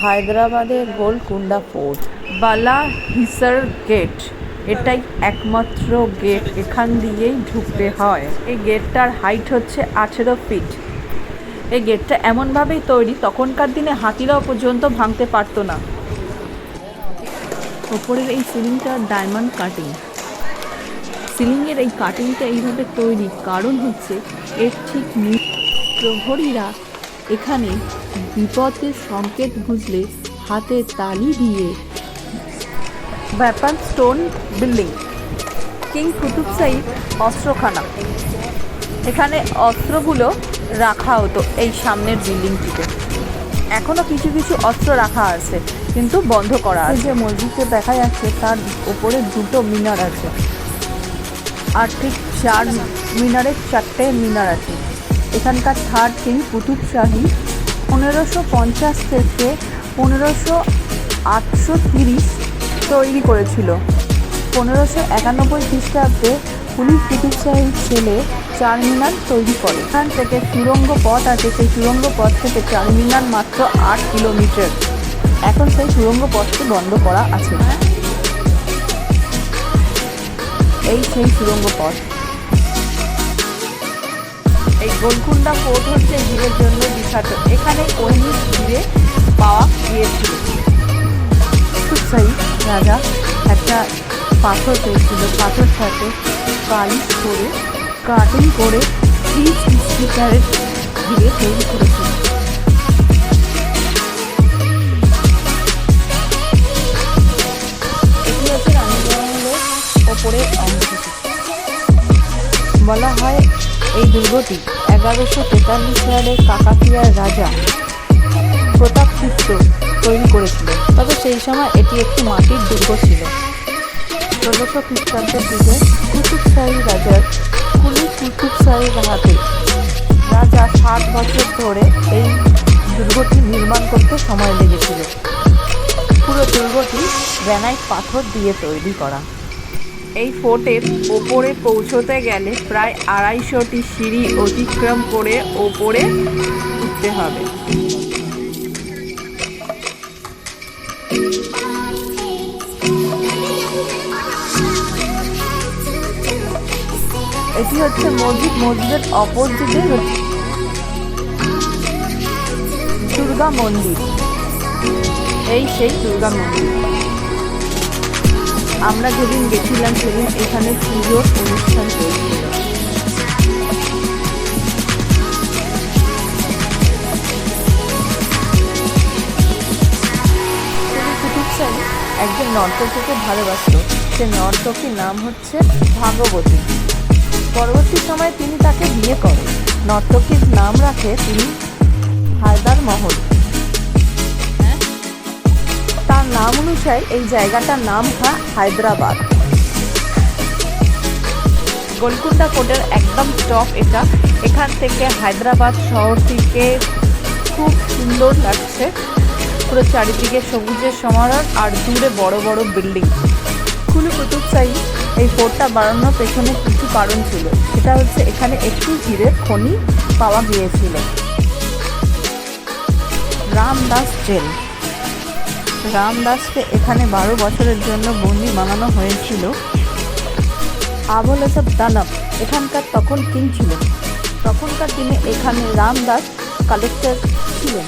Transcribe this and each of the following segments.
হায়দ্রাবাদের গোলকুন্ডা ফোর্ট, বালা হিসার গেট, এটাই একমাত্র গেট, এখান দিয়েই ঢুকতে হয়। এই গেটটার হাইট হচ্ছে 18 ফিট। এই গেটটা এমনভাবেই তৈরি, তখনকার দিনে হাতিরাও পর্যন্ত ভাঙতে পারতো না। ওপরের এই সিলিংটা ডায়মন্ড কাটিং। সিলিংয়ের এই কাটিংটা এইভাবে তৈরি, কারণ হচ্ছে এর ঠিক প্রহরীরা এখানে বিপদের সংকেত বুঝলে হাতে তালি দিয়ে। ব্যাপার স্টোন বিল্ডিং, কিং কুতুব শাহীর অস্ত্রখানা, এখানে অস্ত্রগুলো রাখা হতো এই সামনের বিল্ডিংটিতে। এখনও কিছু কিছু অস্ত্র রাখা আছে, কিন্তু বন্ধ করা আছে। যে মসজিদটা দেখা যাচ্ছে তার উপরে 2টো মিনার আছে, আর ঠিক 4 মিনারের 4টে মিনার আছে। এখানকার থার্ড কিং কুতুব শাহী 1550 থেকে 1538 তৈরি করেছিল। 1591 খ্রিস্টাব্দে কুলি কুতুব শাহীর ছেলে 4 মিনার তৈরি করে। এখান থেকে সুড়ঙ্গ পথ আছে, সেই সুড়ঙ্গ পথ থেকে 4 মিনার মাত্র 8 কিলোমিটার। এখন সেই সুড়ঙ্গ পথটি বন্ধ করা আছে। এই সেই সুড়ঙ্গ পথ। এই গোলকুন্ডা ফোর্ট হচ্ছে হীরের জন্য বিখ্যাত। এখানে কোহিনূর হীরে পাওয়া গিয়েছিল। কুতুব শাহী রাজা একটা পাথর পেয়েছিল, পাথর সাথে পালিশ করে কাটিং করে 30 মিটারের হীরে তৈরি করেছিল। এটি হচ্ছে রানীমহলের ওপরের অংশ। বলা হয় এই দুর্গটি 1143 সালে কাকাতিয়ার রাজা প্রতাপদিত্য তৈরি করেছিল, তবে সেই সময় এটি একটি মাটির দুর্গ ছিল। 1600 খ্রিস্টাব্দের দিকে কুতুব শাহী রাজার কুলি কুতুব শাহীর হাতে রাজা 7 বছর ধরে এই দুর্গটি নির্মাণ করতে সময় লেগেছিল। পুরো দুর্গটি গ্রানাইট পাথর দিয়ে তৈরি করা। এই ফোর্টের ওপরে পৌঁছতে গেলে প্রায় 250টি সিঁড়ি অতিক্রম করে ওপরে উঠতে হবে। এটি হচ্ছে মসজিদ। মসজিদের অপোজিটে দুর্গা মন্দির। এই সেই দুর্গা মন্দির। আমরা যেদিন গেছিলাম সেদিন এখানে পুজোর অনুষ্ঠান চলছিল। কুতুব শাহী একজন নর্তকীকে ভালোবাসত। সে নর্তকীর নাম হচ্ছে ভাগবতী। পরবর্তী সময়ে তিনি তাকে বিয়ে করেন। নর্তকীর নাম রাখে তিনি হায়দার মহল। তার নাম অনুসারে এই জায়গাটার নাম হয় হায়দ্রাবাদ। গোলকুন্ডা ফোর্টের একদম টপ এটা। এখান থেকে হায়দ্রাবাদ শহরটিকে খুব সুন্দর লাগছে। পুরো চারিদিকে সবুজের সমারোহ, আর দূরে বড় বড় বিল্ডিং। কুলি কুতুব শাহী এই ফোর্টটা বানানোর পেছনে কিছু কারণ ছিল। সেটা হচ্ছে এখানে একটি হীরের খনি পাওয়া গিয়েছিল। রামদাস জেল, রামদাসকে এখানে 12 বছরের জন্য বন্দি বানানো হয়েছিল। আবুল হাসান দানব এখানকার তখন কিং ছিলেন। তখনকার দিনে এখানে রামদাস কালেক্টর ছিলেন।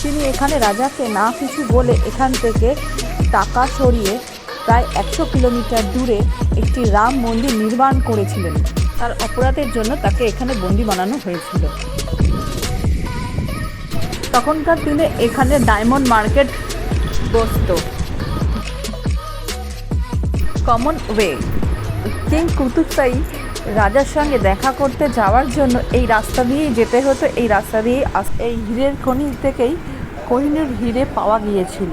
তিনি এখানে রাজাকে না কিছু বলে এখান থেকে টাকা সরিয়ে প্রায় 100 কিলোমিটার দূরে একটি রাম মন্দির নির্মাণ করেছিলেন। তার অপরাধের জন্য তাকে এখানে বন্দি বানানো হয়েছিল। তখনকার দিনে এখানে ডায়মন্ড মার্কেট বসত। কমন ওয়ে, কিং কুতুব শাহী রাজার সঙ্গে দেখা করতে যাওয়ার জন্য এই রাস্তা দিয়েই যেতে হতো। এই রাস্তা দিয়েই এই হীরের খনি থেকেই কোহিনূর হীরে পাওয়া গিয়েছিল।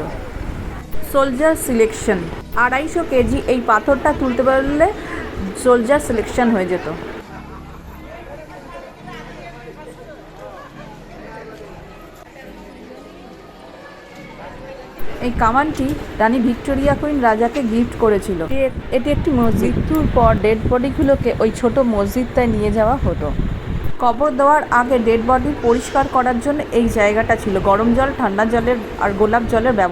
সোলজার সিলেকশন, 250 কেজি এই পাথরটা তুলতে পারলে সোলজার সিলেকশন হয়ে যেত। এই কামানটি রানী ভিক্টোরিয়া কুইন রাজাকে গিফট করেছিল। এটি একটি মসজিদ। মৃত্যুর পর ডেড বডিগুলোকে ওই ছোট মসজিদটায় নিয়ে যাওয়া হতো। কবর দেওয়ার আগে ডেড বডি পরিষ্কার করার জন্য এই জায়গাটা ছিল। গরম জল, ঠান্ডা জলের আর গোলাপ জলের ব্যবস্থা